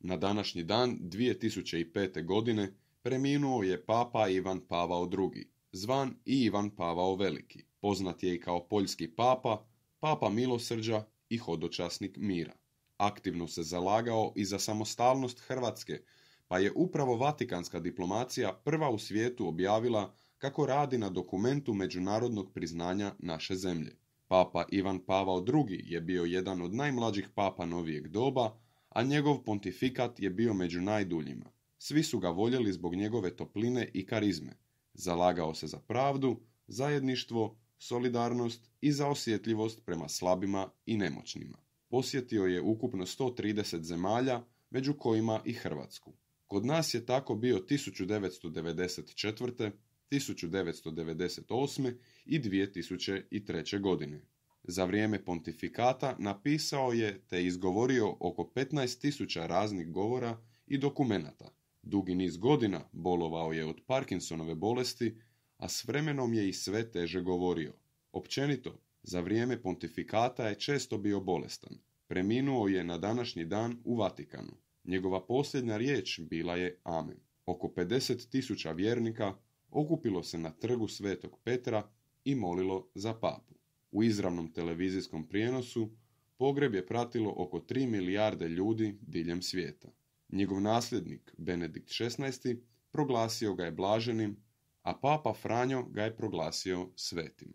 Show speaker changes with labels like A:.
A: Na današnji dan 2005. godine preminuo je papa Ivan Pavao II, zvan i Ivan Pavao Veliki. Poznat je i kao poljski papa, papa milosrđa i hodočasnik mira. Aktivno se zalagao i za samostalnost Hrvatske, pa je upravo vatikanska diplomacija prva u svijetu objavila kako radi na dokumentu međunarodnog priznanja naše zemlje. Papa Ivan Pavao II je bio jedan od najmlađih papa novijeg doba, a njegov pontifikat je bio među najduljima. Svi su ga voljeli zbog njegove topline i karizme. Zalagao se za pravdu, zajedništvo, solidarnost i za osjetljivost prema slabima i nemoćnima. Posjetio je ukupno 130 zemalja, među kojima i Hrvatsku. Kod nas je tako bio 1994., 1998. i 2003. godine. Za vrijeme pontifikata napisao je te izgovorio oko 15.000 raznih govora i dokumenata. Dugi niz godina bolovao je od Parkinsonove bolesti, a s vremenom je i sve teže govorio. Općenito, za vrijeme pontifikata je često bio bolestan. Preminuo je na današnji dan u Vatikanu. Njegova posljednja riječ bila je Amen. Oko 50.000 vjernika okupilo se na trgu Svetog Petra i molilo za papu. U izravnom televizijskom prijenosu pogreb je pratilo oko 3 milijarde ljudi diljem svijeta. Njegov nasljednik, Benedikt XVI, proglasio ga je blaženim, a papa Franjo ga je proglasio svetim.